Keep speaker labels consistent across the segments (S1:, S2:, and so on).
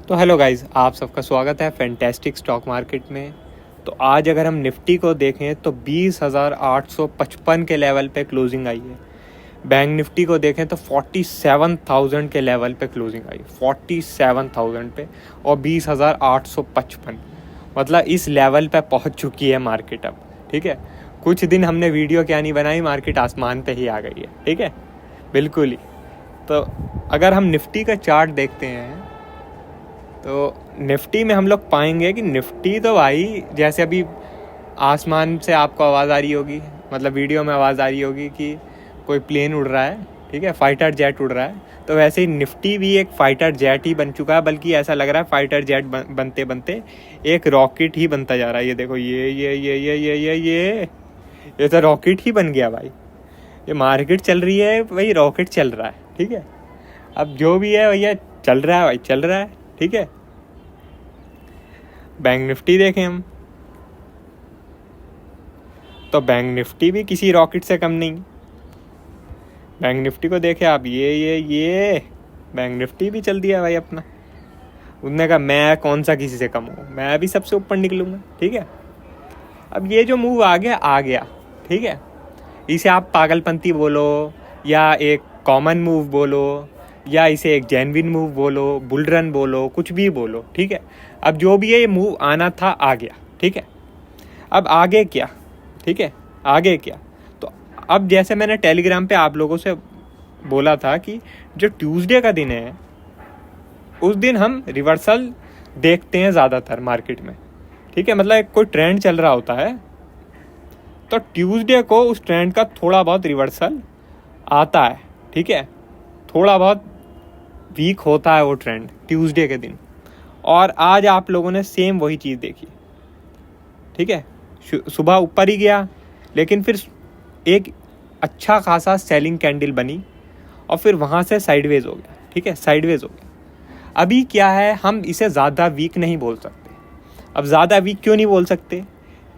S1: तो hello guys, आप सबका स्वागत है फैंटेस्टिक स्टॉक मार्केट में। तो आज अगर हम निफ्टी को देखें तो 20,855 के लेवल पे क्लोजिंग आई है। बैंक निफ्टी को देखें तो 47,000 के लेवल पे क्लोजिंग आई, 47,000 पे, और 20,855, मतलब इस लेवल पे पहुंच चुकी है मार्केट अब। ठीक है, कुछ दिन हमने वीडियो क्या नहीं बनाई, मार्केट आसमान पे ही आ गई है। ठीक है, बिल्कुल ही। तो अगर हम निफ्टी का चार्ट देखते हैं तो निफ्टी में हम लोग पाएंगे कि निफ्टी तो भाई जैसे अभी आसमान से आपको आवाज़ आ रही होगी, मतलब वीडियो में आवाज़ आ रही होगी कि कोई प्लेन उड़ रहा है, ठीक है, फाइटर जेट उड़ रहा है, तो वैसे ही निफ्टी भी एक फाइटर जेट ही बन चुका है। बल्कि ऐसा लग रहा है फाइटर जेट बनते बनते एक रॉकेट ही बनता जा रहा है। ये देखो, ये तो रॉकेट ही बन गया भाई। ये मार्केट चल रही है भाई, रॉकेट चल रहा है। ठीक है, अब जो भी है भैया चल रहा है भाई, चल रहा है। ठीक है, बैंक निफ्टी देखें हम तो बैंक निफ्टी भी किसी रॉकेट से कम नहीं। बैंक निफ्टी को देखें आप, ये बैंक निफ्टी भी चल दिया भाई अपना। उसने कहा मैं कौन सा किसी से कम हूँ, मैं भी सबसे ऊपर निकलूंगा। ठीक है, अब ये जो मूव आ गया। ठीक है, इसे आप पागलपंती बोलो या एक कॉमन मूव बोलो या इसे एक जेन्युइन मूव बोलो, बुल रन बोलो, कुछ भी बोलो। ठीक है, अब जो भी है ये मूव आना था, आ गया। ठीक है, अब आगे क्या? ठीक है, आगे क्या? तो अब जैसे मैंने टेलीग्राम पे आप लोगों से बोला था कि जो ट्यूसडे का दिन है उस दिन हम रिवर्सल देखते हैं ज़्यादातर मार्केट में। ठीक है, मतलब कोई ट्रेंड चल रहा होता है तो ट्यूसडे को उस ट्रेंड का थोड़ा बहुत रिवर्सल आता है। ठीक है, थोड़ा बहुत वीक होता है वो ट्रेंड ट्यूसडे के दिन, और आज आप लोगों ने सेम वही चीज़ देखी। ठीक है, सुबह ऊपर ही गया लेकिन फिर एक अच्छा खासा सेलिंग कैंडल बनी और फिर वहाँ से साइडवेज हो गया। ठीक है, साइडवेज हो गया। अभी क्या है, हम इसे ज़्यादा वीक नहीं बोल सकते। अब ज़्यादा वीक क्यों नहीं बोल सकते?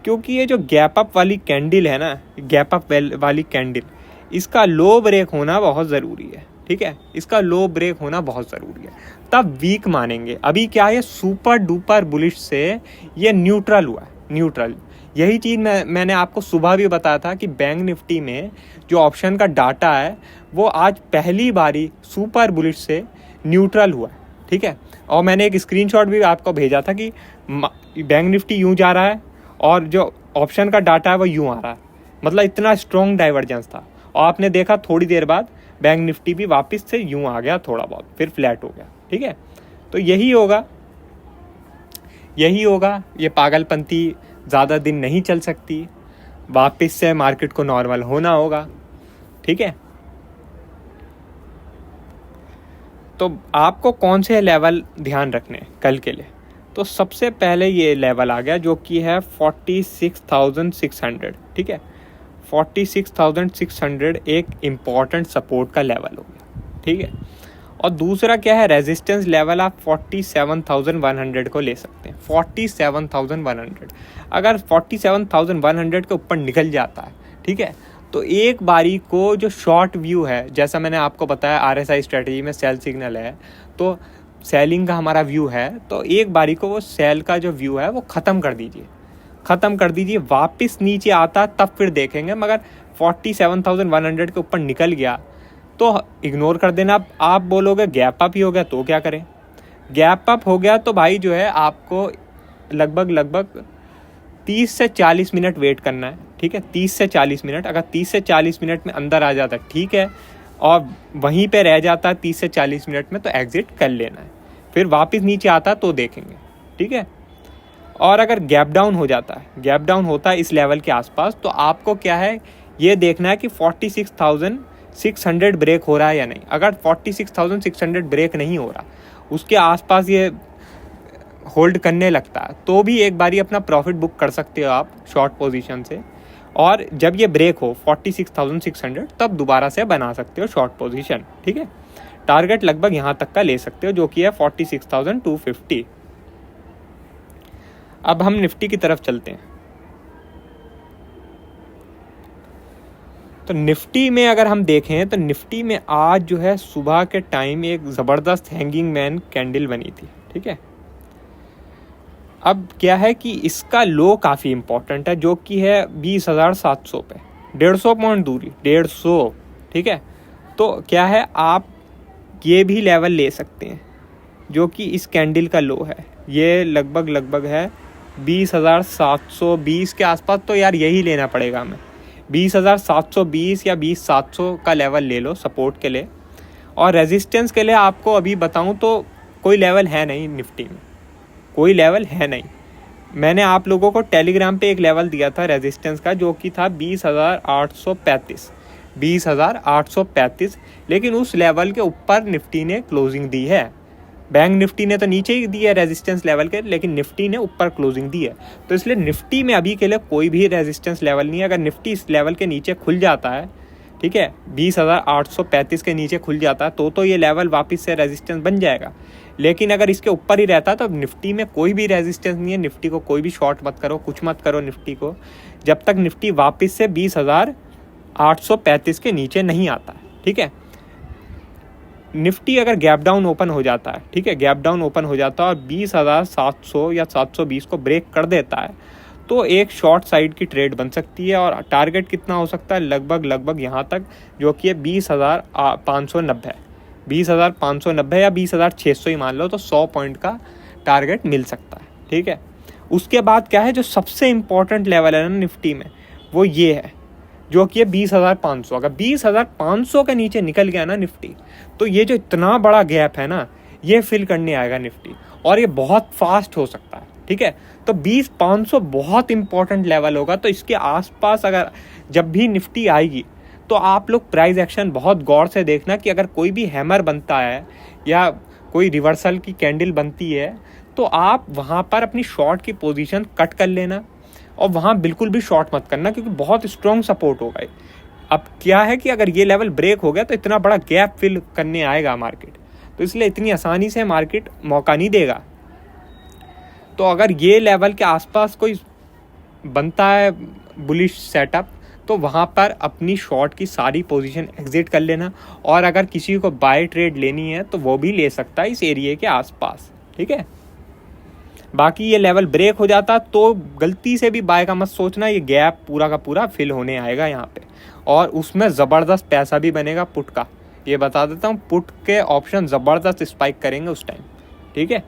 S1: क्योंकि ये जो गैप अप वाली कैंडल है ना, गैप अप वाली कैंडल, इसका लो ब्रेक होना बहुत ज़रूरी है। ठीक है, इसका लो ब्रेक होना बहुत ज़रूरी है, तब वीक मानेंगे। अभी क्या है, सुपर डुपर बुलिश से ये न्यूट्रल हुआ है, न्यूट्रल। यही चीज़ मैंने आपको सुबह भी बताया था कि बैंक निफ्टी में जो ऑप्शन का डाटा है वो आज पहली बारी सुपर बुलिश से न्यूट्रल हुआ है। ठीक है, और मैंने एक स्क्रीनशॉट भी आपको भेजा था कि बैंक निफ्टी यूँ जा रहा है और जो ऑप्शन का डाटा है वो यूँ आ रहा है, मतलब इतना स्ट्रॉन्ग डाइवर्जेंस था। और आपने देखा थोड़ी देर बाद बैंक निफ्टी भी वापस से यूँ आ गया, थोड़ा बहुत फिर फ्लैट हो गया। ठीक है, तो यही होगा, ये पागलपंती ज़्यादा दिन नहीं चल सकती, वापस से मार्केट को नॉर्मल होना होगा। ठीक है, तो आपको कौन से लेवल ध्यान रखने हैं कल के लिए? तो सबसे पहले ये लेवल आ गया जो कि है 46,600। ठीक है, 46,600 एक इम्पॉर्टेंट सपोर्ट का लेवल हो गया। ठीक है, और दूसरा क्या है, रेजिस्टेंस लेवल आप 47,100 को ले सकते हैं। 47,100, अगर 47,100 के ऊपर निकल जाता है, ठीक है, तो एक बारी को जो शॉर्ट व्यू है, जैसा मैंने आपको बताया RSI स्ट्रेटजी में सेल सिग्नल है, तो सेलिंग का हमारा व्यू है, तो एक बारी को वो सेल का जो व्यू है वो ख़त्म कर दीजिए, वापस नीचे आता तब फिर देखेंगे। मगर 47,100 के ऊपर निकल गया तो इग्नोर कर देना। आप बोलोगे गैप अप ही हो गया तो क्या करें? गैप अप हो गया तो भाई जो है आपको लगभग 30 से 40 मिनट वेट करना है। ठीक है, 30 से 40 मिनट, अगर 30 से 40 मिनट में अंदर आ जाता है ठीक है, और वहीं पे रह जाता है 30 से 40 मिनट में, तो एग्जिट कर लेना है। फिर वापस नीचे आता तो देखेंगे। ठीक है, और अगर गैप डाउन हो जाता है, गैप डाउन होता है इस लेवल के आसपास, तो आपको क्या है, ये देखना है कि 46,600 ब्रेक हो रहा है या नहीं। अगर 46,600 ब्रेक नहीं हो रहा, उसके आसपास ये होल्ड करने लगता है, तो भी एक बारी अपना प्रॉफिट बुक कर सकते हो आप शॉर्ट पोजीशन से। और जब ये ब्रेक हो 46,600, तब दोबारा से बना सकते हो शॉर्ट पोजीशन। ठीक है, टारगेट लगभग यहाँ तक का ले सकते हो जो कि है 46,250। अब हम निफ्टी की तरफ चलते हैं। तो निफ्टी में अगर हम देखें तो निफ्टी में आज जो है सुबह के टाइम एक ज़बरदस्त हैंगिंग मैन कैंडल बनी थी। ठीक है। अब क्या है कि इसका लो काफ़ी इंपॉर्टेंट है, जो कि है 20,700 पे, 150 पॉइंट दूरी, 150, ठीक है। तो क्या है, आप ये भी लेवल ले सकते हैं जो कि इस कैंडल का लो है, ये लगभग है 20,720 के आसपास। तो यार यही लेना पड़ेगा हमें, 20,720 या 20,700 का लेवल ले लो सपोर्ट के लिए। और रेजिस्टेंस के लिए आपको अभी बताऊं तो कोई लेवल है नहीं निफ्टी में, कोई लेवल है नहीं। मैंने आप लोगों को टेलीग्राम पे एक लेवल दिया था रेजिस्टेंस का, जो कि था 20,835, लेकिन उस लेवल के ऊपर निफ्टी ने क्लोजिंग दी है। बैंक निफ्टी ने तो नीचे ही दी है रेजिस्टेंस लेवल के, लेकिन निफ्टी ने ऊपर क्लोजिंग दी है। तो इसलिए निफ्टी में अभी के लिए कोई भी रेजिस्टेंस लेवल नहीं है। अगर निफ्टी इस लेवल के नीचे खुल जाता है, ठीक है, 20,835 के नीचे खुल जाता है, तो ये लेवल वापस से रेजिस्टेंस बन जाएगा। लेकिन अगर इसके ऊपर ही रहता तो निफ्टी में कोई भी रेजिस्टेंस नहीं है। निफ्टी को कोई भी शॉर्ट मत करो, कुछ मत करो निफ्टी को, जब तक निफ्टी वापस से 20,835 के नीचे नहीं आता है, ठीक है। निफ्टी अगर गैप डाउन ओपन हो जाता है, ठीक है, गैप डाउन ओपन हो जाता है और 20,700 या 720 को ब्रेक कर देता है, तो एक शॉर्ट साइड की ट्रेड बन सकती है। और टारगेट कितना हो सकता है, लगभग यहाँ तक, जो कि है 20,590, 20,590 या 20,600 ही मान लो, तो 100 पॉइंट का टारगेट मिल सकता है, ठीक है। उसके बाद क्या है, जो सबसे इम्पोर्टेंट लेवल है ना निफ्टी में, वो ये है, जो कि है 20,500। अगर 20,500 के नीचे निकल गया ना निफ्टी, तो ये जो इतना बड़ा गैप है ना, ये फिल करने आएगा निफ्टी, और ये बहुत फास्ट हो सकता है, ठीक है। तो 20,500 बहुत इंपॉर्टेंट लेवल होगा। तो इसके आसपास अगर जब भी निफ्टी आएगी, तो आप लोग प्राइस एक्शन बहुत गौर से देखना कि अगर कोई भी हैमर बनता है या कोई रिवर्सल की कैंडल बनती है, तो आप वहाँ पर अपनी शॉर्ट की पोजीशन कट कर लेना, और वहाँ बिल्कुल भी शॉर्ट मत करना, क्योंकि बहुत स्ट्रॉन्ग सपोर्ट होगा। अब क्या है कि अगर ये लेवल ब्रेक हो गया, तो इतना बड़ा गैप फिल करने आएगा मार्केट, तो इसलिए इतनी आसानी से मार्केट मौका नहीं देगा। तो अगर ये लेवल के आसपास कोई बनता है बुलिश सेटअप, तो वहाँ पर अपनी शॉर्ट की सारी पोजीशन एग्जिट कर लेना, और अगर किसी को बाय ट्रेड लेनी है तो वो भी ले सकता है इस एरिया के आसपास, ठीक है। बाकी ये लेवल ब्रेक हो जाता तो गलती से भी बाय का मत सोचना, ये गैप पूरा का पूरा फिल होने आएगा यहाँ पे, और उसमें ज़बरदस्त पैसा भी बनेगा पुट का। ये बता देता हूँ, पुट के ऑप्शन ज़बरदस्त स्पाइक करेंगे उस टाइम, ठीक है।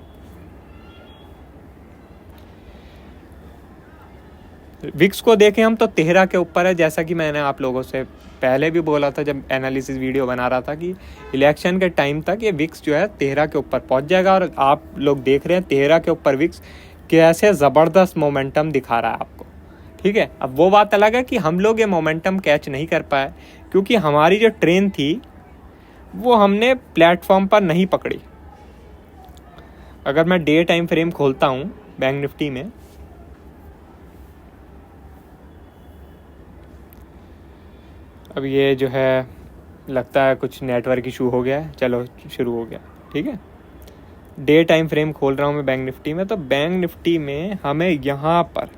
S1: विक्स को देखें हम तो 13 के ऊपर है, जैसा कि मैंने आप लोगों से पहले भी बोला था जब एनालिसिस वीडियो बना रहा था कि इलेक्शन के टाइम तक ये विक्स जो है 13 के ऊपर पहुंच जाएगा। और आप लोग देख रहे हैं 13 के ऊपर विक्स कैसे ज़बरदस्त मोमेंटम दिखा रहा है आपको, ठीक है। अब वो बात अलग है कि हम लोग ये मोमेंटम कैच नहीं कर पाए, क्योंकि हमारी जो ट्रेन थी वो हमने प्लेटफॉर्म पर नहीं पकड़ी। अगर मैं डे टाइम फ्रेम खोलता हूँ बैंक निफ्टी में, अब ये जो है लगता है कुछ नेटवर्क इशू हो गया है, चलो शुरू हो गया, ठीक है। डे टाइम फ्रेम खोल रहा हूँ मैं बैंक निफ्टी में, तो बैंक निफ्टी में हमें यहाँ पर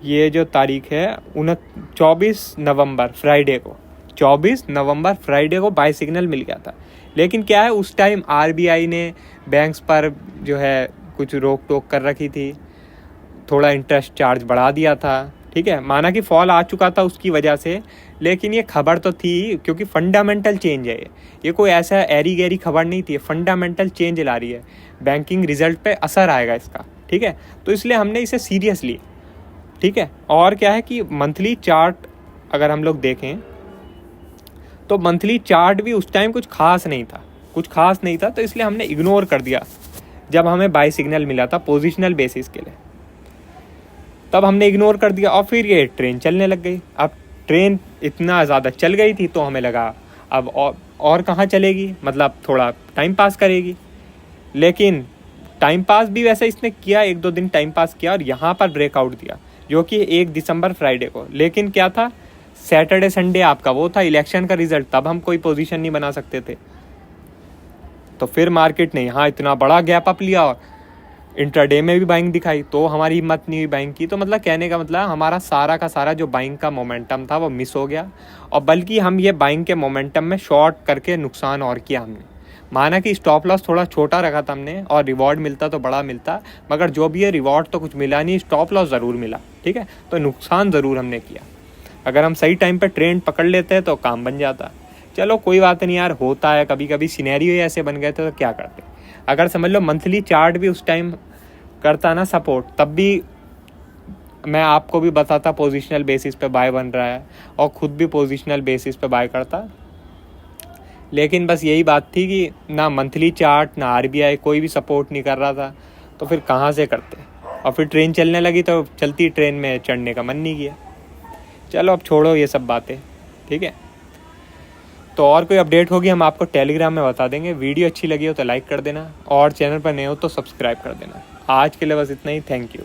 S1: ये जो तारीख है 24 नवंबर फ्राइडे को, 24 नवंबर फ्राइडे को बाय सिग्नल मिल गया था। लेकिन क्या है, उस टाइम आरबीआई ने बैंक्स पर जो है कुछ रोक टोक कर रखी थी, थोड़ा इंटरेस्ट चार्ज बढ़ा दिया था, ठीक है। माना कि फॉल आ चुका था उसकी वजह से, लेकिन ये खबर तो थी, क्योंकि फंडामेंटल चेंज है ये कोई ऐसा एरी गैरी खबर नहीं थी, फंडामेंटल चेंज ला रही है, बैंकिंग रिजल्ट पे असर आएगा इसका, ठीक है। तो इसलिए हमने इसे सीरियस ली, ठीक है। और क्या है कि मंथली चार्ट अगर हम लोग देखें, तो मंथली चार्ट भी उस टाइम कुछ खास नहीं था, तो इसलिए हमने इग्नोर कर दिया जब हमें बाय सिग्नल मिला था पोजिशनल बेसिस के लिए, तब हमने इग्नोर कर दिया। और फिर ये ट्रेन चलने लग गई। अब ट्रेन इतना ज़्यादा चल गई थी तो हमें लगा अब और कहाँ चलेगी, मतलब थोड़ा टाइम पास करेगी। लेकिन टाइम पास भी वैसे इसने किया, 1-2 दिन टाइम पास किया और यहाँ पर ब्रेकआउट दिया, जो कि 1 दिसंबर फ्राइडे को। लेकिन क्या था, सैटरडे संडे आपका वो था इलेक्शन का रिजल्ट, तब हम कोई पोजीशन नहीं बना सकते थे। तो फिर मार्केट ने यहाँ इतना बड़ा गैप अप लिया और इंट्राडे में भी बाइंग दिखाई, तो हमारी हिम्मत नहीं हुई बाइंग की। तो मतलब कहने का मतलब हमारा सारा का सारा जो बाइंग का मोमेंटम था वो मिस हो गया, और बल्कि हम ये बाइंग के मोमेंटम में शॉर्ट करके नुकसान और किया हमने। माना कि स्टॉप लॉस थोड़ा छोटा रखा था हमने और रिवॉर्ड मिलता तो बड़ा मिलता, मगर जो भी है रिवॉर्ड तो कुछ मिला नहीं, स्टॉप लॉस ज़रूर मिला, ठीक है। तो नुकसान ज़रूर हमने किया। अगर हम सही टाइम पर ट्रेंड पकड़ लेते हैं तो काम बन जाता। चलो कोई बात नहीं यार, होता है कभी कभी, सिनेरियो ऐसे बन गए थे तो क्या करते। अगर समझ लो मंथली चार्ट भी उस टाइम करता ना सपोर्ट, तब भी मैं आपको भी बताता पोजिशनल बेसिस पे बाय बन रहा है और ख़ुद भी पोजिशनल बेसिस पे बाय करता। लेकिन बस यही बात थी कि ना मंथली चार्ट ना आरबीआई कोई भी सपोर्ट नहीं कर रहा था, तो फिर कहाँ से करते। और फिर ट्रेन चलने लगी तो चलती ट्रेन में चढ़ने का मन नहीं किया। चलो अब छोड़ो ये सब बातें, ठीक है। तो और कोई अपडेट होगी हम आपको टेलीग्राम में बता देंगे। वीडियो अच्छी लगी हो तो लाइक कर देना और चैनल पर नए हो तो सब्सक्राइब कर देना। आज के लिए बस इतना ही, थैंक यू।